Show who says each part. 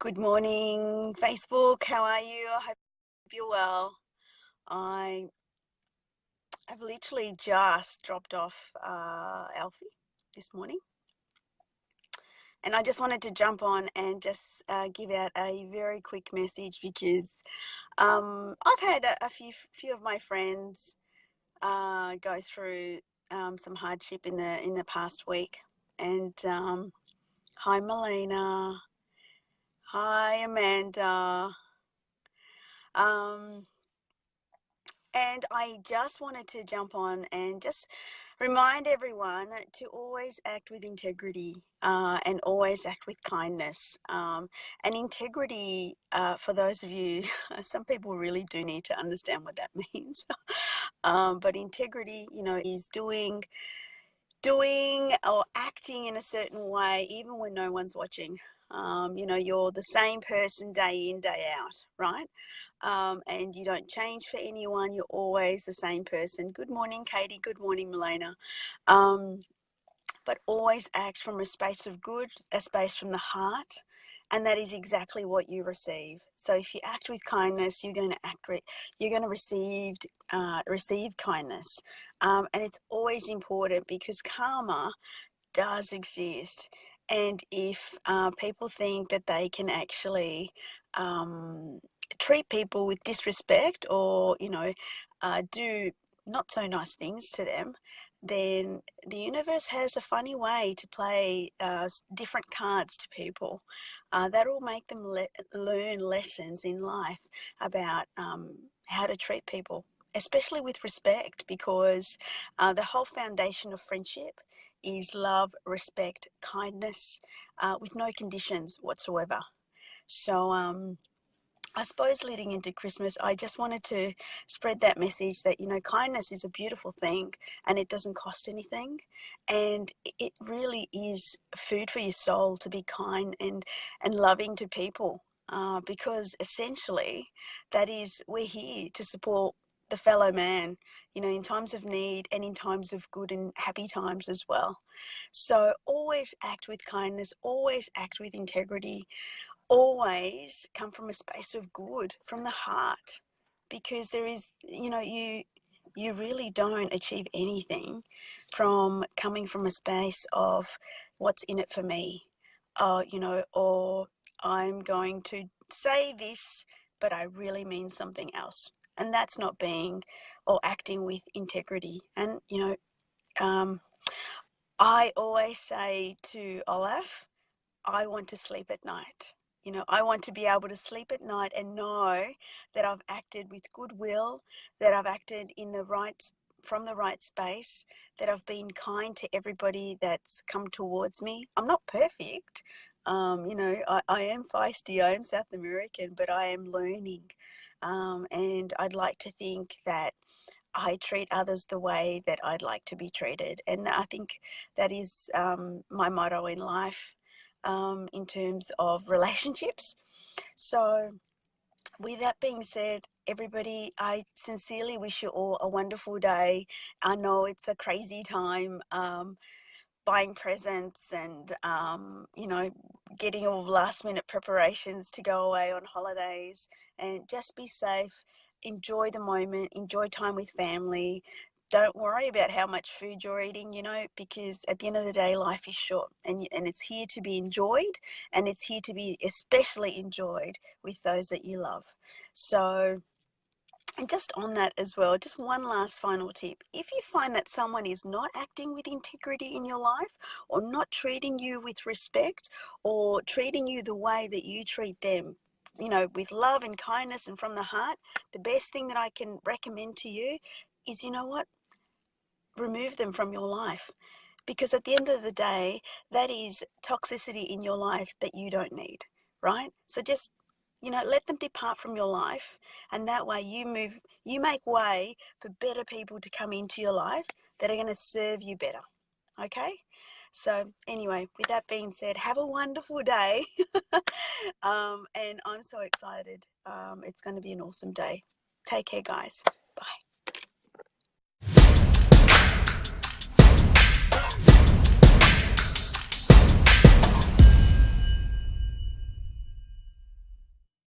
Speaker 1: Good morning, Facebook. How are you? I hope you're well. I have literally just dropped off Alfie this morning, and I just wanted to jump on and just give out a very quick message because I've had a few of my friends go through some hardship in the past week, and hi, Melina. Hi, Amanda. Um, And I just wanted to jump on and just remind everyone to always act with integrity and always act with kindness. And integrity, for those of you, some people really do need to understand what that means. But integrity, is doing or acting in a certain way, even when no one's watching. You're the same person day in, day out, right? And you don't change for anyone. You're always the same person. Good morning, Katie. Good morning, Milena. But always act from a space of good, a space from the heart. And that is exactly what you receive. So if you act with kindness, you're going to you're going to receive kindness. And it's always important because karma does exist. And if people think that they can actually treat people with disrespect or, do not so nice things to them, then the universe has a funny way to play different cards to people. That'll make them learn lessons in life about how to treat people, especially with respect, because the whole foundation of friendship is love, respect, kindness, with no conditions whatsoever. So I suppose leading into Christmas, I just wanted to spread that message that, kindness is a beautiful thing and it doesn't cost anything. And it really is food for your soul to be kind and loving to people, because essentially we're here to support the fellow man, in times of need and in times of good and happy times as well. So always act with kindness, always act with integrity, always come from a space of good, from the heart, because there is, you really don't achieve anything from coming from a space of what's in it for me, or I'm going to say this, but I really mean something else. And that's not being or acting with integrity. And, I always say to Olaf, I want to sleep at night. I want to be able to sleep at night and know that I've acted with goodwill, that I've acted from the right space, that I've been kind to everybody that's come towards me. I'm not perfect. I am feisty, I am South American, but I am learning. And I'd like to think that I treat others the way that I'd like to be treated. And I think that is my motto in life, in terms of relationships. So with that being said, everybody, I sincerely wish you all a wonderful day. I know it's a crazy time, buying presents and, getting all last minute preparations to go away on holidays, and just be safe. Enjoy the moment, enjoy time with family. Don't worry about how much food you're eating, because at the end of the day, life is short, and it's here to be enjoyed, and it's here to be especially enjoyed with those that you love. So, and just on that as well, just one last final tip. If you find that someone is not acting with integrity in your life, or not treating you with respect, or treating you the way that you treat them, with love and kindness and from the heart, the best thing that I can recommend to you is, remove them from your life. Because at the end of the day, that is toxicity in your life that you don't need, right? So just, let them depart from your life, and that way you make way for better people to come into your life that are going to serve you better. Okay? So anyway, with that being said, have a wonderful day. And I'm so excited. It's going to be an awesome day. Take care, guys. Bye.